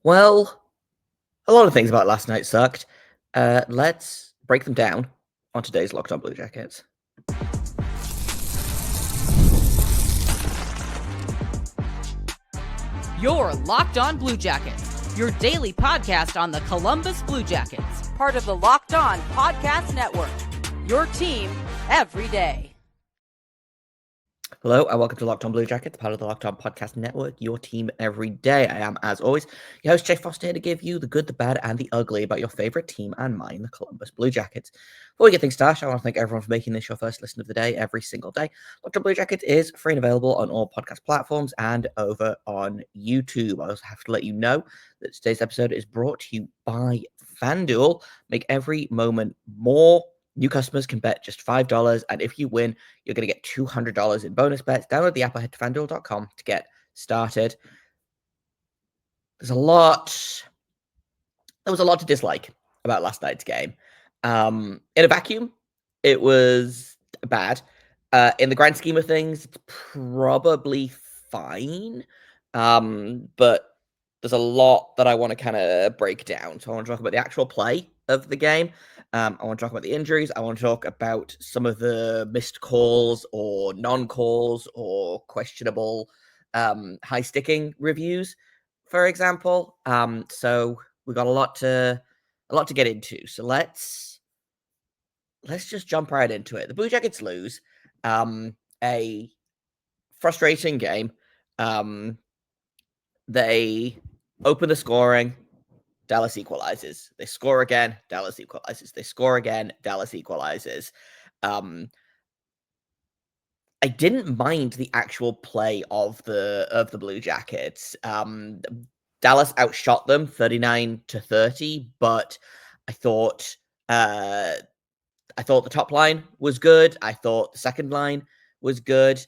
Well, a lot of things about last night sucked. Let's break them down on today's Locked On Blue Jackets. You're Locked On Blue Jackets, your daily podcast on the Columbus Blue Jackets, part of the Locked On Podcast Network, your team every day. Hello, and welcome to Locked On Blue Jackets, part of the Locked On Podcast Network, your team every day. I am, as always, your host, Jay Foster, here to give you the good, the bad, and the ugly about your favorite team and mine, the Columbus Blue Jackets. Before we get things started, I want to thank everyone for making this your first listen of the day every single day. Locked On Blue Jackets is free and available on all podcast platforms and over on YouTube. I also have to let you know that today's episode is brought to you by FanDuel. Make every moment more. New customers can bet just $5, and if you win, you're going to get $200 in bonus bets. Download the app or head to FanDuel.com to get started. There was a lot to dislike about last night's game. In a vacuum, it was bad. In the grand scheme of things, it's probably fine. But there's a lot that I want to kind of break down. So I want to talk about the actual play of the game. I want to talk about the injuries. I want to talk about some of the missed calls or non-calls or questionable high sticking reviews, for example. So we got a lot to get into. So let's just jump right into it. The Blue Jackets lose. A frustrating game. They open the scoring. Dallas equalizes. They score again. Dallas equalizes. They score again. Dallas equalizes. I didn't mind the actual play of the Blue Jackets. Dallas outshot them 39-30, but I thought the top line was good. I thought the second line was good.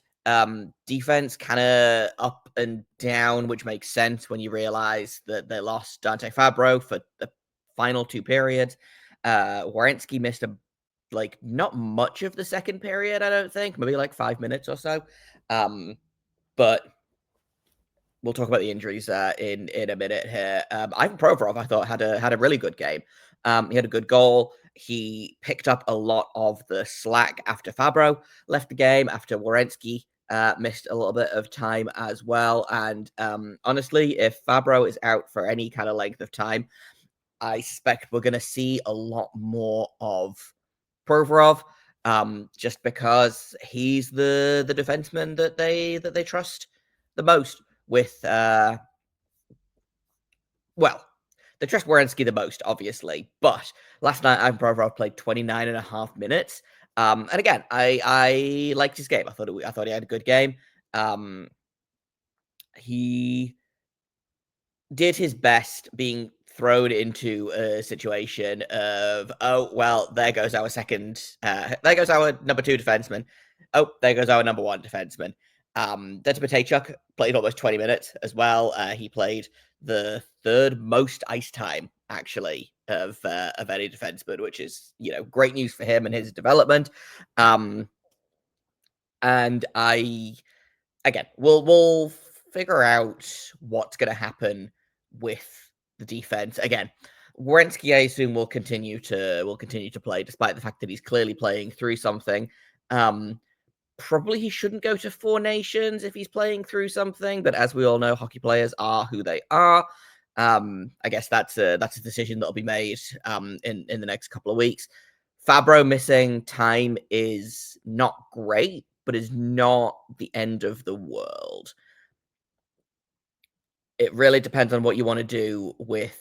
Defense kind of up and down, which makes sense when you realize that they lost Dante Fabbro for the final two periods. Werenski missed not much of the second period, I don't think, maybe like 5 minutes or so. But we'll talk about the injuries in a minute here. Ivan Provorov, I thought, had a really good game. He had a good goal. He picked up a lot of the slack after Fabbro left the game, after Werenski missed a little bit of time as well. And honestly, if Fabbro is out for any kind of length of time, I suspect we're going to see a lot more of Provorov, just because he's the defenseman that they trust the most. With they trust Werenski the most, obviously, but last night Ivan Provorov played 29 and a half minutes. And again, I liked his game. I thought he had a good game. He did his best being thrown into a situation of, oh, well, there goes our number two defenseman. Oh, there goes our number one defenseman. Dante Matejchuk played almost 20 minutes as well. He played the third most ice time, actually, of any defenseman, which is, great news for him and his development. And we'll figure out what's going to happen with the defense. Again, Werenski, I assume, will continue to play, despite the fact that he's clearly playing through something. Probably he shouldn't go to Four Nations if he's playing through something, but as we all know, hockey players are who they are. I guess that's a decision that'll be made in the next couple of weeks. Fabbro missing time is not great, but is not the end of the world. It really depends on what you want to do with,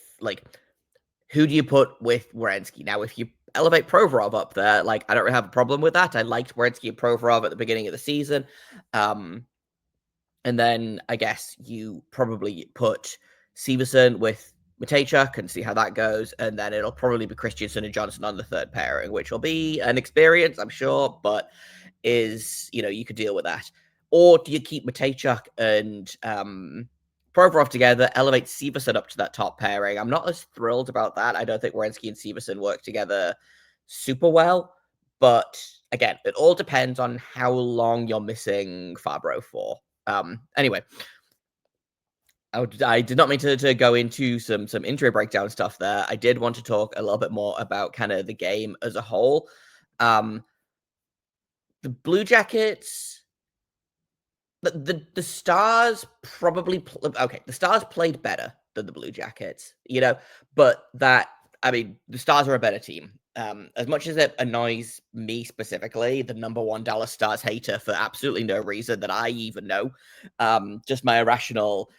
who do you put with Werenski? Now, if you elevate Provorov up there, I don't really have a problem with that. I liked Werenski and Provorov at the beginning of the season. And then I guess you probably put Severson with Matejchuk and see how that goes. And then it'll probably be Christensen and Johnson on the third pairing, which will be an experience, I'm sure, but you could deal with that. Or do you keep Matejchuk and Provorov together, elevate Severson up to that top pairing? I'm not as thrilled about that. I don't think Werenski and Severson work together super well. But again, it all depends on how long you're missing Fabbro for. Anyway, I did not mean to go into some injury breakdown stuff there. I did want to talk a little bit more about kind of the game as a whole. The Blue Jackets, the Stars probably okay. The Stars played better than the Blue Jackets, but the Stars are a better team. As much as it annoys me specifically, the number one Dallas Stars hater for absolutely no reason that I even know, just my irrational.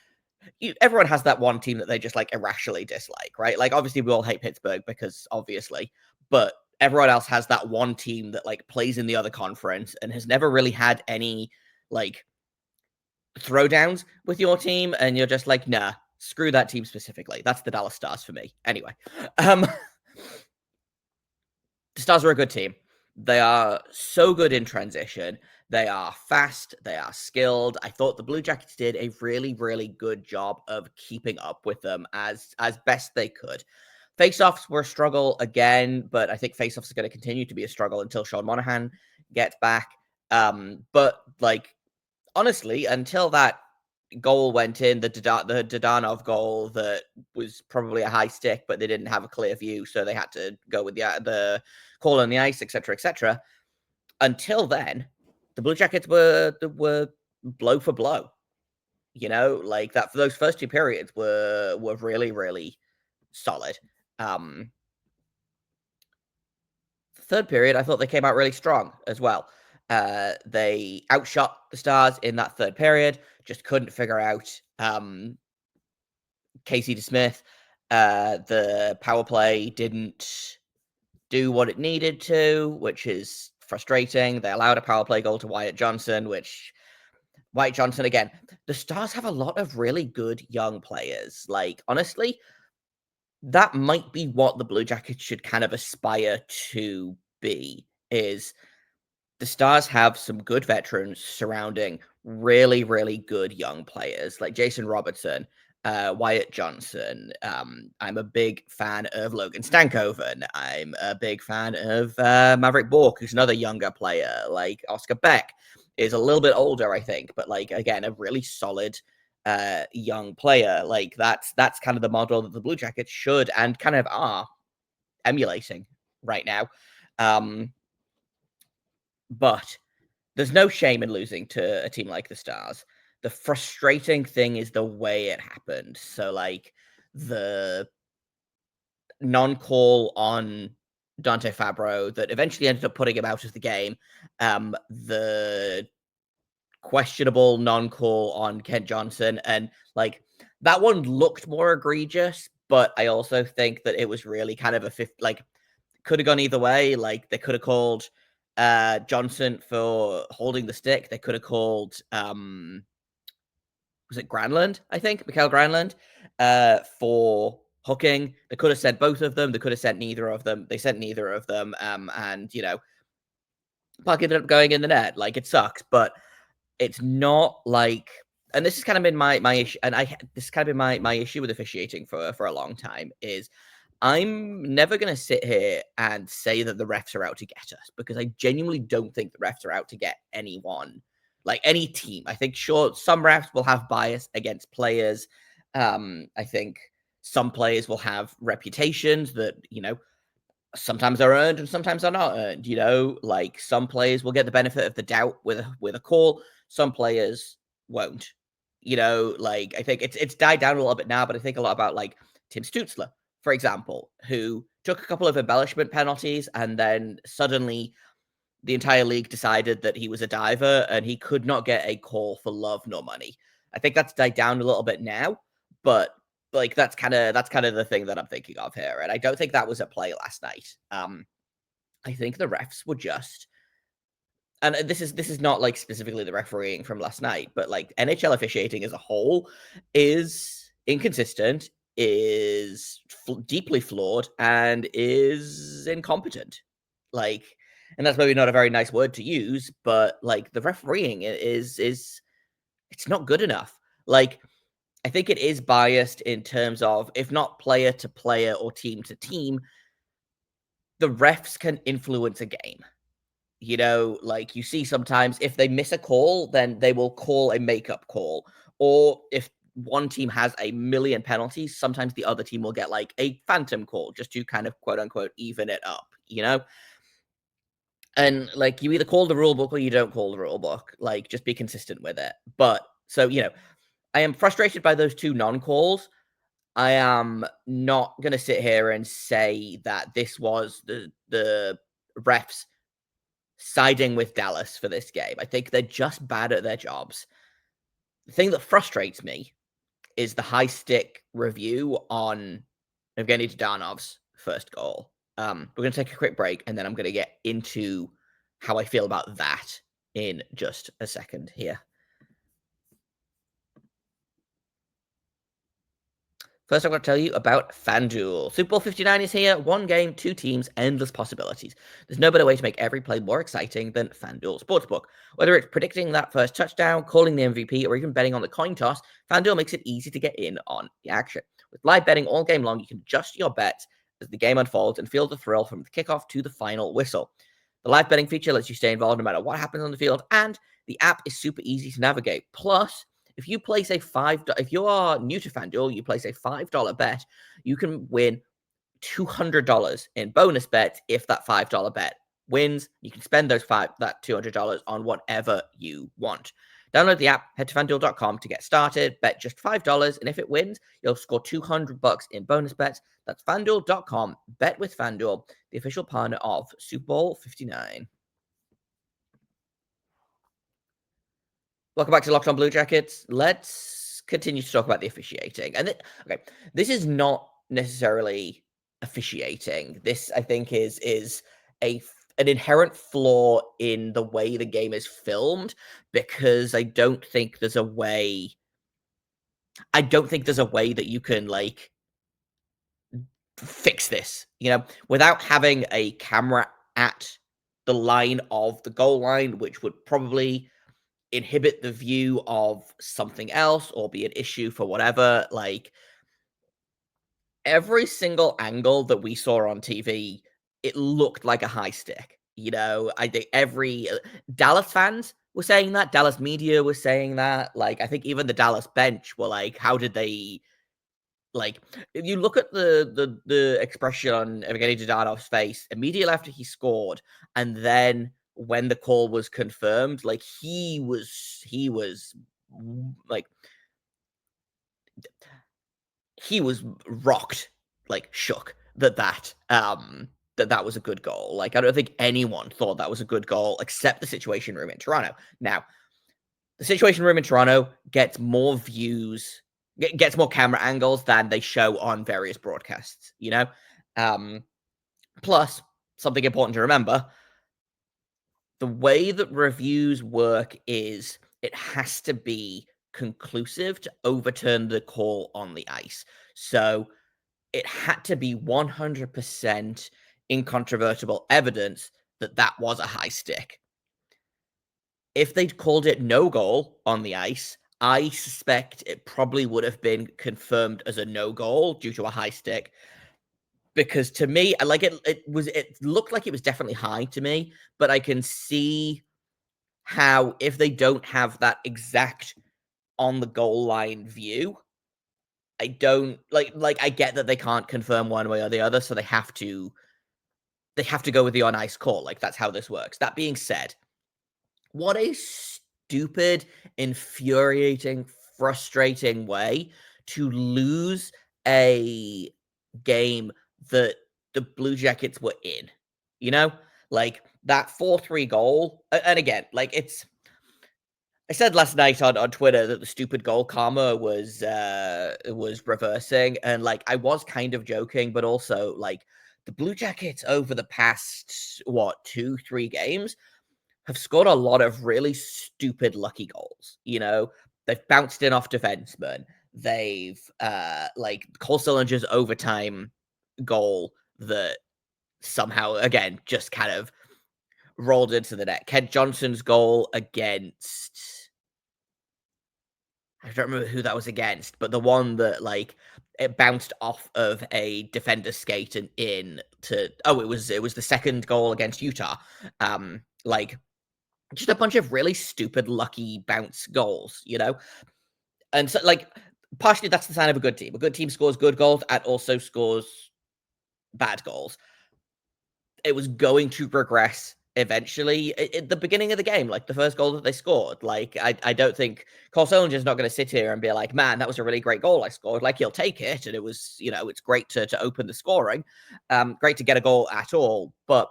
Everyone has that one team that they just like irrationally dislike, right? Like obviously we all hate Pittsburgh because obviously, but everyone else has that one team that like plays in the other conference and has never really had any like throwdowns with your team, and you're just like, nah, screw that team specifically. That's the Dallas Stars for me. Anyway, the Stars are a good team. They are so good in transition. They are fast. They are skilled. I thought the Blue Jackets did a really, really good job of keeping up with them as best they could. Faceoffs were a struggle again, but I think faceoffs are going to continue to be a struggle until Sean Monahan gets back. But like honestly, until that goal went in, the Dodanov goal that was probably a high stick, but they didn't have a clear view, so they had to go with the call on the ice, etc., etc. Until then, the Blue Jackets were blow for blow. Like that for those first two periods were really, really solid. Third period, I thought they came out really strong as well. They outshot the Stars in that third period, just couldn't figure out Casey DeSmith. The power play didn't do what it needed to, which is frustrating. They allowed a power play goal to Wyatt Johnson, again, the Stars have a lot of really good young players. Like, honestly, that might be what the Blue Jackets should kind of aspire to be, is the Stars have some good veterans surrounding really, really good young players like Jason Robertson, Wyatt Johnson. I'm a big fan of Logan Stankoven. I'm a big fan of Maverick Bork, who's another younger player. Like Oscar Beck is a little bit older, I think, but like again, a really solid young player. Like that's kind of the model that the Blue Jackets should and kind of are emulating right now. But there's no shame in losing to a team like the Stars. The frustrating thing is the way it happened. So, like, the non-call on Dante Fabbro that eventually ended up putting him out of the game. The questionable non-call on Kent Johnson. And, like, that one looked more egregious, but I also think that it was really kind of could have gone either way. Like, they could have called Johnson for holding the stick. They could have called was it Granlund? I think Mikael Granlund for hooking. They could have sent both of them. They could have sent neither of them. They sent neither of them. And puck ended up going in the net. Like, it sucks, but it's not like. And this has kind of been my issue, and this has kind of been my issue with officiating for a long time. Is I'm never going to sit here and say that the refs are out to get us, because I genuinely don't think the refs are out to get anyone, like any team. I think, sure, some refs will have bias against players. I think some players will have reputations that, sometimes are earned and sometimes are not earned. Like some players will get the benefit of the doubt with a call. Some players won't. Like I think it's died down a little bit now, but I think a lot about like Tim Stutzler, for example, who took a couple of embellishment penalties and then suddenly the entire league decided that he was a diver and he could not get a call for love nor money. I think that's died down a little bit now, but like that's kind of the thing that I'm thinking of here. And I don't think that was at play last night. I think the refs were just, and this is not like specifically the refereeing from last night, but like NHL officiating as a whole is inconsistent, is deeply flawed, and is incompetent. Like, and that's maybe not a very nice word to use, but like the refereeing is it's not good enough. Like, I think it is biased in terms of, if not player to player or team to team, the refs can influence a game. Like you see sometimes if they miss a call, then they will call a makeup call. Or if one team has a million penalties, sometimes the other team will get like a phantom call just to kind of quote unquote even it up, you know? And like you either call the rule book or you don't call the rule book. Like just be consistent with it. But so, I am frustrated by those two non-calls. I am not going to sit here and say that this was the refs siding with Dallas for this game. I think they're just bad at their jobs. The thing that frustrates me is the high stick review on Evgeny Dodanov's first goal. We're going to take a quick break, and then I'm going to get into how I feel about that in just a second here. First, I'm going to tell you about FanDuel. Super Bowl 59 is here. One game, two teams, endless possibilities. There's no better way to make every play more exciting than FanDuel Sportsbook. Whether it's predicting that first touchdown, calling the MVP, or even betting on the coin toss, FanDuel makes it easy to get in on the action. With live betting all game long, you can adjust your bets as the game unfolds and feel the thrill from the kickoff to the final whistle. The live betting feature lets you stay involved no matter what happens on the field, and the app is super easy to navigate. Plus, if you place if you are new to FanDuel, you place a $5 bet, you can win $200 in bonus bets if that $5 bet wins. You can spend that $200 on whatever you want. Download the app, head to FanDuel.com to get started, bet just $5, and if it wins, you'll score $200 in bonus bets. That's FanDuel.com, bet with FanDuel, the official partner of Super Bowl 59. Welcome back to Locked On Blue Jackets. Let's continue to talk about the officiating. And this is not necessarily officiating. This, I think, is an inherent flaw in the way the game is filmed, because I don't think there's a way that you can like fix this, without having a camera at the line of the goal line, which would probably inhibit the view of something else or be an issue for whatever. Like every single angle that we saw on TV, it looked like a high stick. I think every Dallas fans were saying that, Dallas media was saying that. Like I think even the Dallas bench were like, how did they, like, if you look at the expression on Evgeny Dodanov's face immediately after he scored, and then when the call was confirmed, like he was like he was rocked, like shook that was a good goal. Like I don't think anyone thought that was a good goal except the Situation Room in Toronto. Now, the Situation Room in Toronto gets more views, gets more camera angles than they show on various broadcasts, Plus, something important to remember, the way that reviews work is it has to be conclusive to overturn the call on the ice. So it had to be 100% incontrovertible evidence that was a high stick. If they'd called it no goal on the ice, I suspect it probably would have been confirmed as a no goal due to a high stick. Because to me, I like it. It looked like it was definitely high to me, but I can see how if they don't have that exact on the goal line view, I don't like I get that they can't confirm one way or the other, so they have to go with the on ice call. Like that's how this works. That being said, what a stupid, infuriating, frustrating way to lose a game that the Blue Jackets were in. Like that 4-3 goal. And again, like I said last night on Twitter that the stupid goal karma was reversing, and like I was kind of joking, but also like the Blue Jackets over the past 2-3 games have scored a lot of really stupid lucky goals. They've bounced in off defensemen. They've like Cole Sillinger's overtime goal that somehow again just kind of rolled into the net. Kent Johnson's goal against, I don't remember who that was against, but the one that like it bounced off of a defender's skate and in to it was the second goal against Utah. Like just a bunch of really stupid lucky bounce goals, And so like partially that's the sign of a good team. A good team scores good goals and also scores bad goals. It was going to progress eventually. At the beginning of the game, like the first goal that they scored, like I don't think Cole Sillinger's not going to sit here and be like, man, that was a really great goal I scored. Like he'll take it, and it was, it's great to open the scoring, great to get a goal at all. But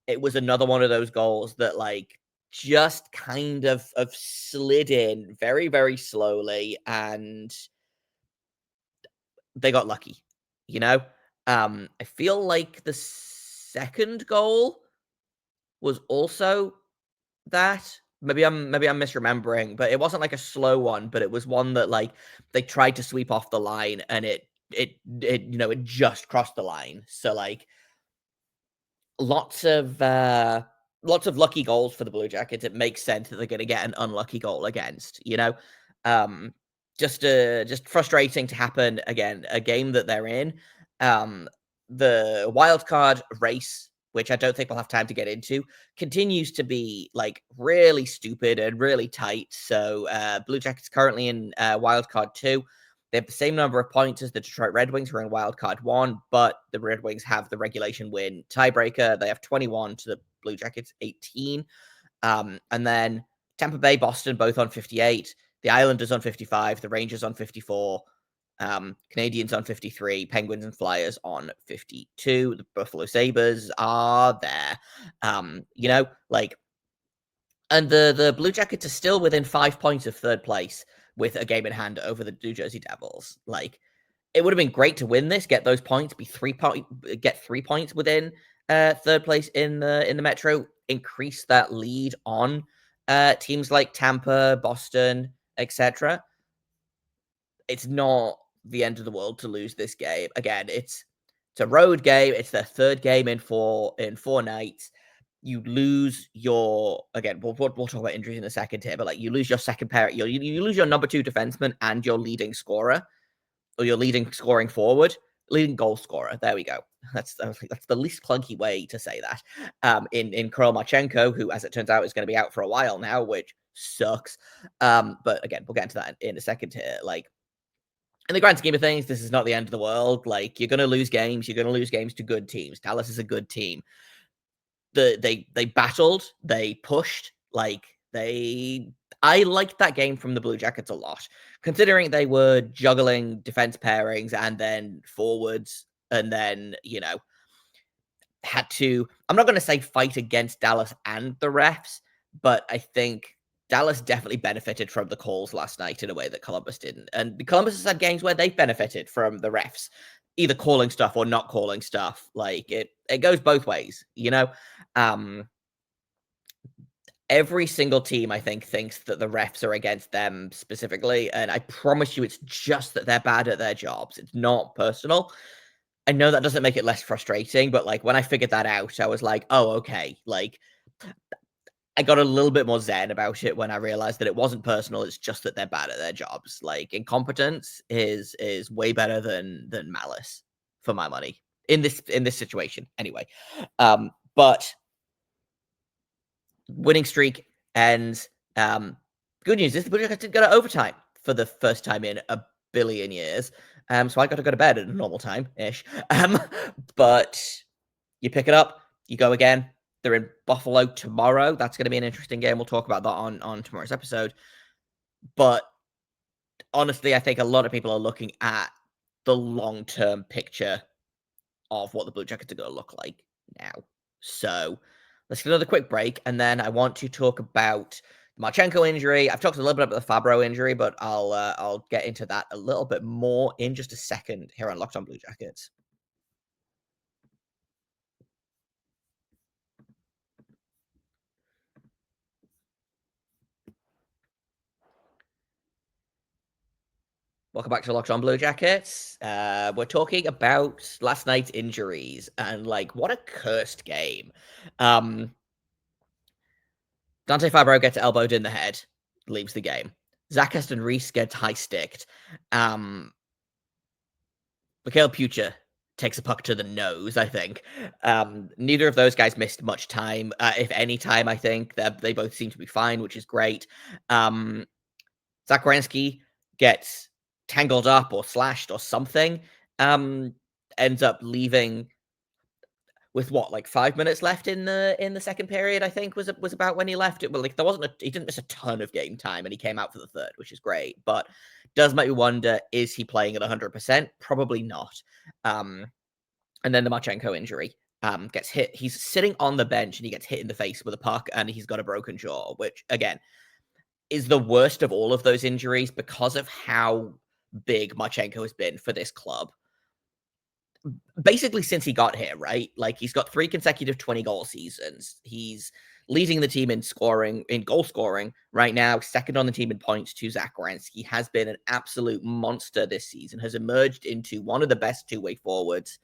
it was another one of those goals that like just kind of slid in very, very slowly, and they got lucky, you know? I feel like the second goal was also that. Maybe I'm misremembering, but it wasn't like a slow one, but it was one that like they tried to sweep off the line and it just crossed the line. So like lots of lucky goals for the Blue Jackets. It makes sense that they're going to get an unlucky goal against, Um, just frustrating to happen again. A game that they're in, the wild card race, which I don't think we'll have time to get into, continues to be like really stupid and really tight. So Blue Jackets currently in wild card 2. They have the same number of points as the Detroit Red Wings, who are in wild card 1, but the Red Wings have the regulation win tiebreaker. They have 21 to the Blue Jackets 18. And then Tampa Bay, Boston, both on 58. The Islanders on 55. The Rangers on 54. Canadians on 53. Penguins and Flyers on 52. The Buffalo Sabres are there. And the Blue Jackets are still within 5 points of third place with a game in hand over the New Jersey Devils. Like, it would have been great to win this, get those points, get 3 points within third place in the Metro, increase that lead on teams like Tampa, Boston, etc. It's not the end of the world to lose this game. Again, it's a road game. It's their third game in 4 nights. You lose your, again, we'll talk about injuries in a second here, but like you lose your second pair, you lose your number 2 defenseman and your leading scorer, or your leading scoring forward, leading goal scorer. There we go. That's the least clunky way to say that. In Kirill Marchenko, who, as it turns out, is going to be out for a while now, which sucks. But again, we'll get into that in a second here. Like, in the grand scheme of things, this is not the end of the world. Like, you're going to lose games. You're going to lose games to good teams. Dallas is a good team. They battled, they pushed, I liked that game from the Blue Jackets a lot, considering they were juggling defense pairings and then forwards, and then, had to, I'm not going to say fight against Dallas and the refs, but I think Dallas definitely benefited from the calls last night in a way that Columbus didn't. And Columbus has had games where they've benefited from the refs, either calling stuff or not calling stuff. Like, it goes both ways, Every single team, I think, thinks that the refs are against them specifically, and I promise you it's just that they're bad at their jobs. It's not personal. I know that doesn't make it less frustrating, but, like, when I figured that out, I was like, "Oh, okay." Like, I got a little bit more zen about it when I realized that it wasn't personal, it's just that they're bad at their jobs. Like, incompetence is way better than malice, for my money, in this situation, anyway. But winning streak ends. Good news is the Blue Jackets did go to overtime for the first time in a billion years. So I got to go to bed at a normal time-ish. But you pick it up, you go again. They're in Buffalo tomorrow. That's going to be an interesting game. We'll talk about that on tomorrow's episode. But honestly, I think a lot of people are looking at the long-term picture of what the Blue Jackets are going to look like now. So let's get another quick break, and then I want to talk about the Marchenko injury. I've talked a little bit about the Fabbro injury, but I'll get into that a little bit more in just a second here on Locked On Blue Jackets. Welcome back to Locked On Blue Jackets. We're talking about last night's injuries and, like, what a cursed game. Dante Fabbro gets elbowed in the head, leaves the game. Zach Aston-Reese gets high-sticked. Mikhail Pucha takes a puck to the nose, I think. Neither of those guys missed much time, if any time, I think. They both seem to be fine, which is great. Zach Werenski gets tangled up or slashed or something. Ends up leaving with what, like 5 minutes left in the second period, I think was about when he left it. But like he didn't miss a ton of game time, and he came out for the third, which is great. But does make me wonder, is he playing at 100%? Probably not. And then the Marchenko injury gets hit. He's sitting on the bench and he gets hit in the face with a puck, and he's got a broken jaw, which again is the worst of all of those injuries because of how big Marchenko has been for this club. Basically since he got here, right? Like he's got 3 consecutive 20-goal seasons. He's leading the team in goal scoring right now, second on the team in points to Zach Werenski. Has been an absolute monster this season, has emerged into one of the best two-way forwards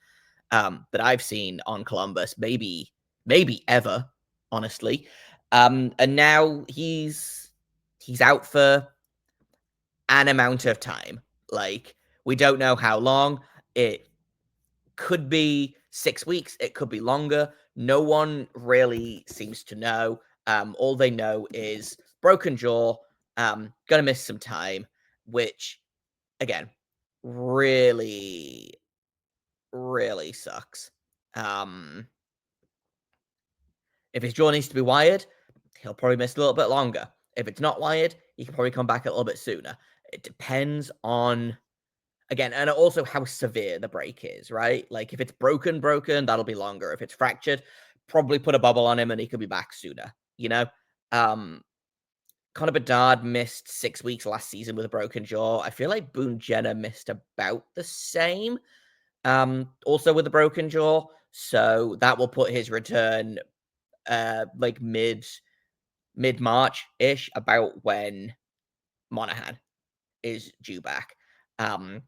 that I've seen on Columbus, maybe ever, honestly. And now he's out for an amount of time. Like, we don't know how long. It could be 6 weeks. It could be longer. No one really seems to know. All they know is broken jaw, gonna miss some time, which, again, really, really sucks. If his jaw needs to be wired, he'll probably miss a little bit longer. If it's not wired, he can probably come back a little bit sooner. It depends on, again, and also how severe the break is, right? Like if it's broken, that'll be longer. If it's fractured, probably put a bubble on him and he could be back sooner, you know? Connor Bedard missed 6 weeks last season with a broken jaw. I feel like Boone Jenner missed about the same, also with a broken jaw. So that will put his return like mid-March-ish, about when Monahan is due back. So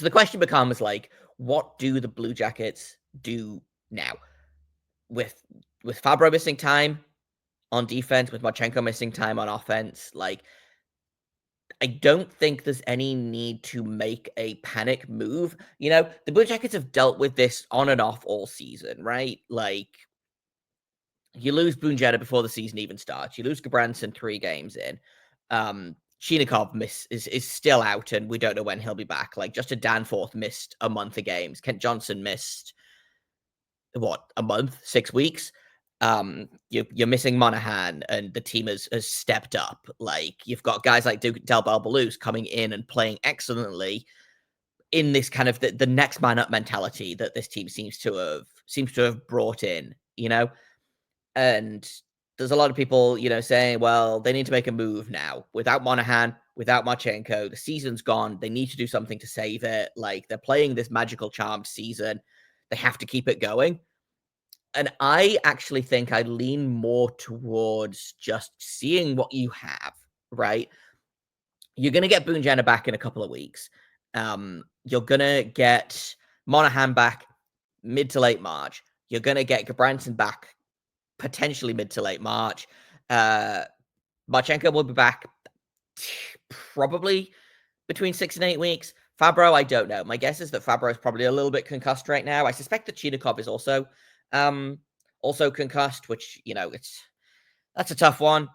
the question becomes, like, what do the Blue Jackets do now? With Fabbro missing time on defense, with Marchenko missing time on offense, like, I don't think there's any need to make a panic move. You know, the Blue Jackets have dealt with this on and off all season, right? Like, you lose Boone Jenner before the season even starts. You lose Gabranson 3 games in. Chinikov is still out, and we don't know when he'll be back. Like, Justin Danforth missed a month of games. Kent Johnson missed, a month, 6 weeks. You're missing Monahan, and the team has stepped up. Like, you've got guys like Del Balbalous coming in and playing excellently in this kind of the next man up mentality that this team seems to have brought in, you know? And there's a lot of people, saying, well, they need to make a move now. Without Monahan, without Marchenko, the season's gone. They need to do something to save it. Like, they're playing this magical charmed season. They have to keep it going. And I actually think I lean more towards just seeing what you have, right? You're going to get Boone Jenner back in a couple of weeks. You're going to get Monahan back mid to late March. You're going to get Gabranson back potentially mid to late March. Marchenko will be back probably between 6 and 8 weeks. Fabbro, I don't know. My guess is that Fabbro is probably a little bit concussed right now. I suspect that Chinikov is also concussed, which, that's a tough one.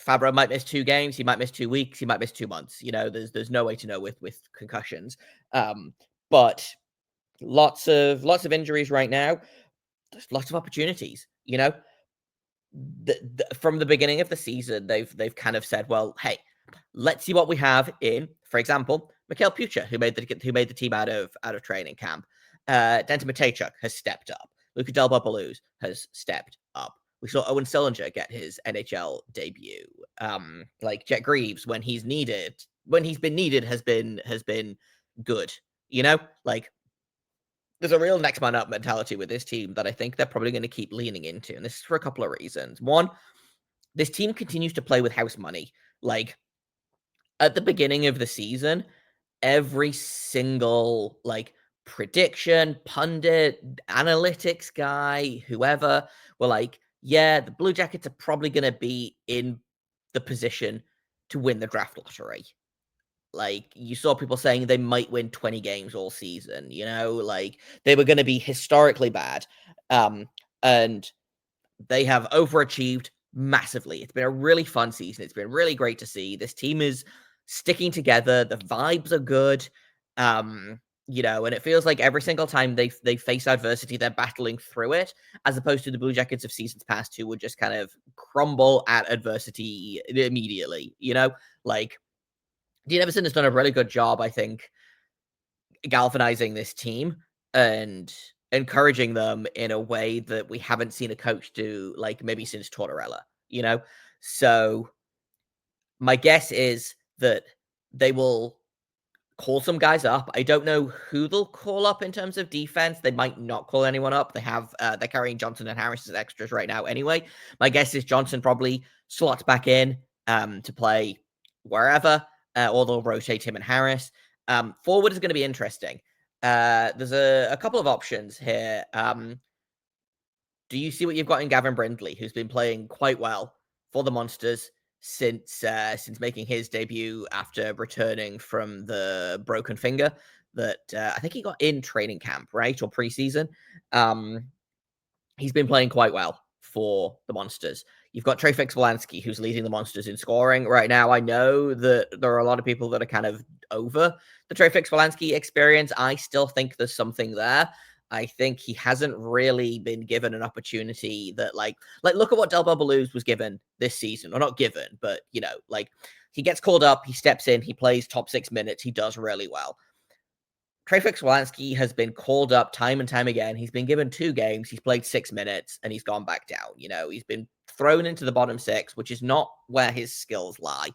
Fabbro might miss 2 games. He might miss 2 weeks. He might miss 2 months. There's no way to know with concussions. But lots of injuries right now. There's lots of opportunities, from the beginning of the season, they've kind of said, well, hey, let's see what we have in, for example, Mikhail Pucha, who made the team out of training camp. Dante Matejchuk has stepped up. Luka Delbert-Baluz has stepped up. We saw Owen Sillinger get his NHL debut. Like Jet Greaves, when he's been needed, has been good. Like, there's a real next man up mentality with this team that I think they're probably going to keep leaning into. And this is for a couple of reasons. One, this team continues to play with house money. Like, at the beginning of the season, every single, prediction, pundit, analytics guy, whoever, were like, yeah, the Blue Jackets are probably going to be in the position to win the draft lottery. Like, you saw people saying they might win 20 games all season, like they were going to be historically bad. And they have overachieved massively. It's been a really fun season. It's been really great to see. This team is sticking together. The vibes are good. And it feels like every single time they face adversity, they're battling through it, as opposed to the Blue Jackets of seasons past, who would just kind of crumble at adversity immediately. Like Dean Everson has done a really good job, I think, galvanizing this team and encouraging them in a way that we haven't seen a coach do, like maybe since Tortorella. So my guess is that they will call some guys up. I don't know who they'll call up in terms of defense. They might not call anyone up. They're carrying Johnson and Harris as extras right now anyway. My guess is Johnson probably slots back in to play wherever, or they'll rotate him and Harris. Forward is going to be interesting. There's a couple of options here. Do you see what you've got in Gavin Brindley, who's been playing quite well for the Monsters since making his debut after returning from the broken finger that I think he got in training camp, right, or preseason? He's been playing quite well for the Monsters. You've got Trey Fix-Wolansky, who's leading the Monsters in scoring right now. I know that there are a lot of people that are kind of over the Trey Fix-Wolansky experience. I still think there's something there. I think he hasn't really been given an opportunity that like look at what Del Bobaluz was given this season, or not given, but he gets called up, he steps in, he plays top 6 minutes, he does really well. Trey Fix-Wolansky has been called up time and time again. He's been given 2 games, he's played 6 minutes, and he's gone back down. He's been thrown into the bottom 6, which is not where his skills lie.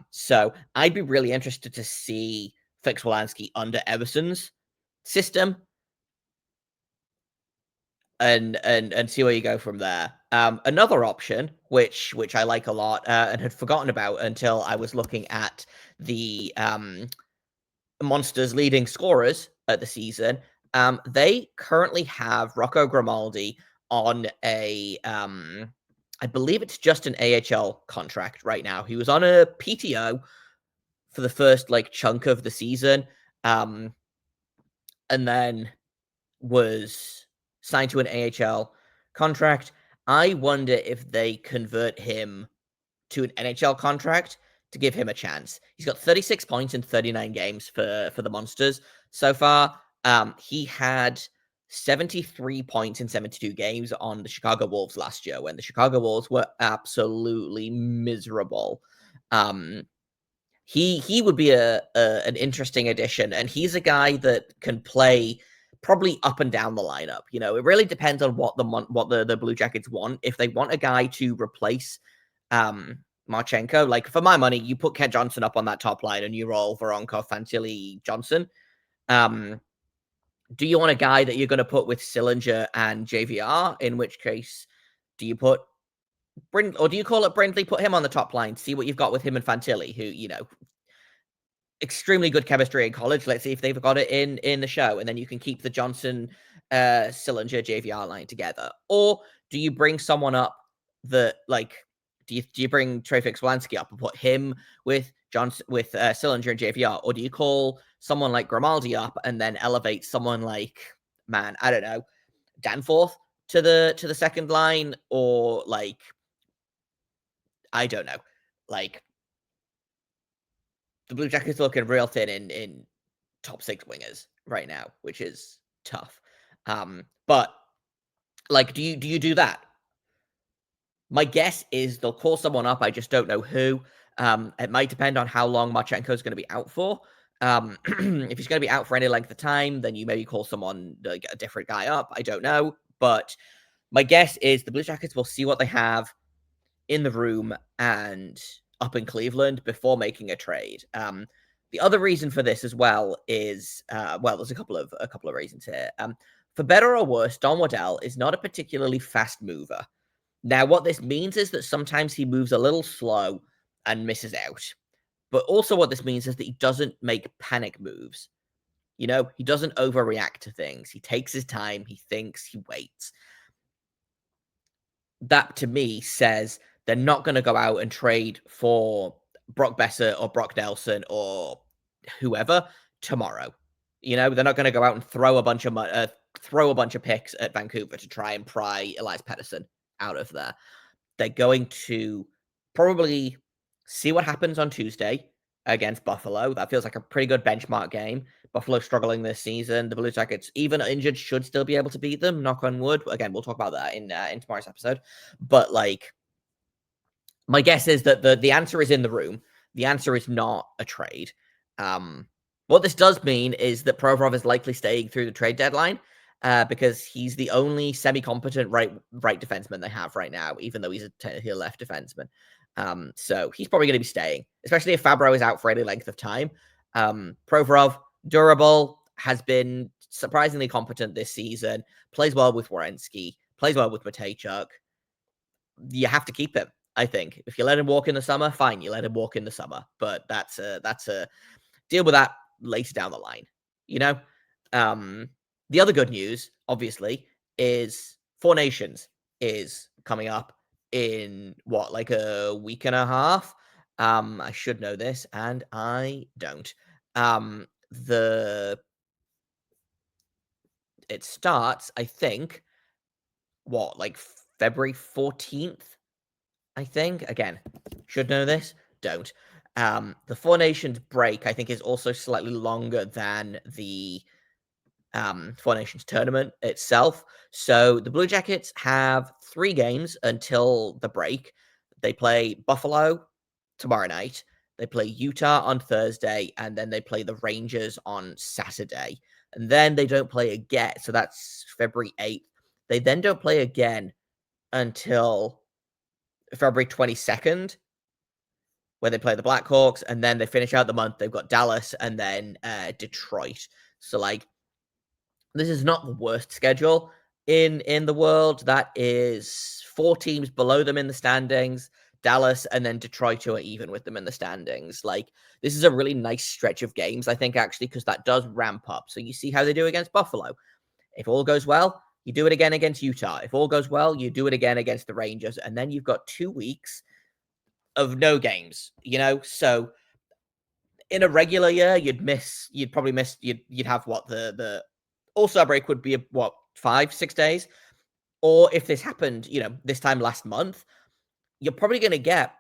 So I'd be really interested to see Fix-Wolansky under Everson's system, and see where you go from there. Another option, which I like a lot, and had forgotten about until I was looking at the Monsters' leading scorers at the season. They currently have Rocco Grimaldi on I believe it's just an AHL contract right now. He was on a PTO for the first chunk of the season, and then was signed to an AHL contract. I wonder if they convert him to an NHL contract to give him a chance. He's got 36 points in 39 games for the Monsters so far. He had 73 points in 72 games on the Chicago Wolves last year, when the Chicago Wolves were absolutely miserable. He would be an interesting addition, and he's a guy that can play probably up and down the lineup. It really depends on what the Blue Jackets want. If they want a guy to replace Marchenko, for my money, you put Kent Johnson up on that top line and you roll Voronkov, Fantilli, Johnson. Do you want a guy that you're going to put with Sillinger and JVR? In which case, do you put or do you call it Brindley? Put him on the top line. See what you've got with him and Fantilli, who extremely good chemistry in college. Let's see if they've got it in the show, and then you can keep the Johnson, Sillinger, JVR line together. Or do you bring someone up that do you bring Trey Fix-Wolansky up and put him with Sillinger and JVR, or do you call someone like Grimaldi up and then elevate someone like I don't know, Danforth to the second line, or I don't know, the Blue Jackets looking real thin in top 6 wingers right now, which is tough. But do you do that? My guess is they'll call someone up. I just don't know who. It might depend on how long Marchenko is going to be out for. If he's going to be out for any length of time, then you maybe call someone, a different guy up. I don't know. But my guess is the Blue Jackets will see what they have in the room and up in Cleveland before making a trade. The other reason for this as well is, there's a couple of reasons here. For better or worse, Don Waddell is not a particularly fast mover. Now, what this means is that sometimes he moves a little slow and misses out. But also what this means is that he doesn't make panic moves. He doesn't overreact to things. He takes his time, he thinks, he waits. That, to me, says they're not going to go out and trade for Brock Besser or Brock Nelson or whoever tomorrow. They're not going to go out and throw a bunch of picks at Vancouver to try and pry Elias Pettersson out of there. They're going to probably see what happens on Tuesday, against Buffalo. That feels like a pretty good benchmark game. Buffalo struggling this season. The Blue Jackets, even injured, should still be able to beat them. Knock on wood. Again, we'll talk about that in tomorrow's episode. But like, my guess is that the answer is in the room. The answer is not a trade. What this does mean is that Provorov is likely staying through the trade deadline because he's the only semi-competent right defenseman they have right now, even though he's technically a left defenseman. So he's probably going to be staying, especially if Fabbro is out for any length of time. Provorov, durable, has been surprisingly competent this season, plays well with Werenski, plays well with Matejchuk. You have to keep him, I think. If you let him walk in the summer, fine, you let him walk in the summer. But that's a deal with that later down the line, you know? The other good news, obviously, is Four Nations is coming up in like a week and a half. I should know this, and I don't. It starts, I think, like February 14th, I think. Again, should know this, don't. The Four Nations break, I think, is also slightly longer than the Four Nations tournament itself. So the Blue Jackets have 3 games until the break. They play Buffalo tomorrow night. They play Utah on Thursday, and then they play the Rangers on Saturday. And then they don't play again. So that's February 8th. They then don't play again until February 22nd, where they play the Blackhawks, and then they finish out the month. They've got Dallas and then Detroit. So, like, this is not the worst schedule in the world. That is 4 teams below them in the standings. Dallas and then Detroit, who are even with them in the standings. Like, this is a really nice stretch of games, I think, actually, because that does ramp up. So you see how they do against Buffalo. If all goes well, you do it again against Utah. If all goes well, you do it again against the Rangers. And then you've got 2 weeks of no games, you know? So in a regular year, you'd have what the All-Star break would be, 5-6 days? Or if this happened, this time last month, you're probably going to get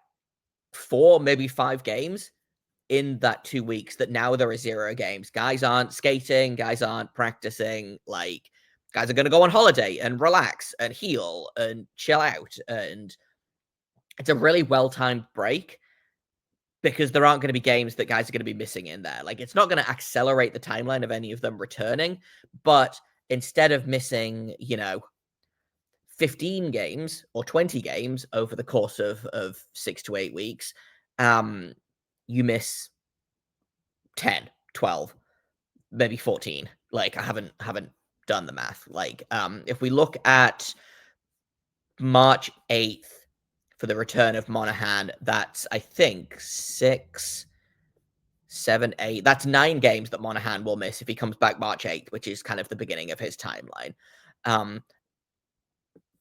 4, maybe 5 games in that 2 weeks that now there are 0 games. Guys aren't skating, guys aren't practicing, like, guys are going to go on holiday and relax and heal and chill out. And it's a really well-timed break because there aren't going to be games that guys are going to be missing in there. Like, it's not going to accelerate the timeline of any of them returning, but instead of missing, 15 games or 20 games over the course of 6 to 8 weeks, you miss 10, 12, maybe 14. Like, I haven't done the math. Like, if we look at March 8th for the return of Monahan, that's, I think, 6, 7, 8. That's 9 games that Monahan will miss if he comes back March 8th, which is kind of the beginning of his timeline.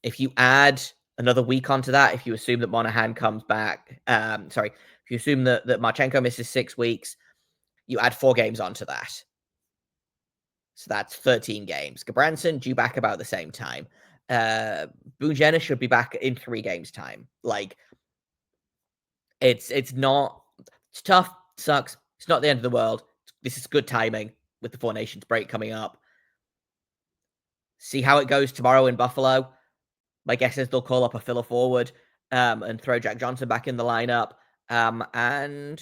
If you add another week onto that, if you assume that Monahan comes back, if you assume that Marchenko misses 6 weeks, you add 4 games onto that. So that's 13 games. Gabranson due back about the same time. Boone should be back in 3 games' time. Like, it's tough, sucks. It's not the end of the world. This is good timing with the Four Nations break coming up. See how it goes tomorrow in Buffalo. My guess is they'll call up a filler forward and throw Jack Johnson back in the lineup, and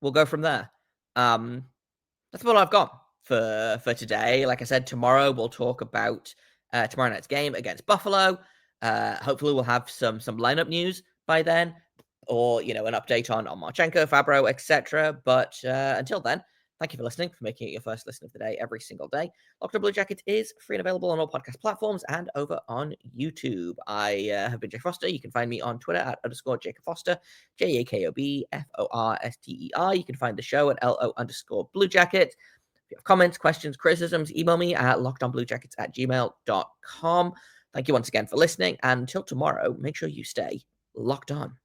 we'll go from there. That's all I've got for today. Like I said, tomorrow we'll talk about tomorrow night's game against Buffalo. Hopefully we'll have some lineup news by then, or an update on Marchenko, Fabbro, etc. But until then, thank you for listening, for making it your first listen of the day every single day. Locked On Blue Jackets is free and available on all podcast platforms and over on YouTube. I have been Jake Foster. You can find me on Twitter at _Jacob Foster, JAKOBFORSTER. You can find the show at LO_Blue Jacket. If you have comments, questions, criticisms, email me at lockedonbluejackets@gmail.com. Thank you once again for listening. And until tomorrow, make sure you stay locked on.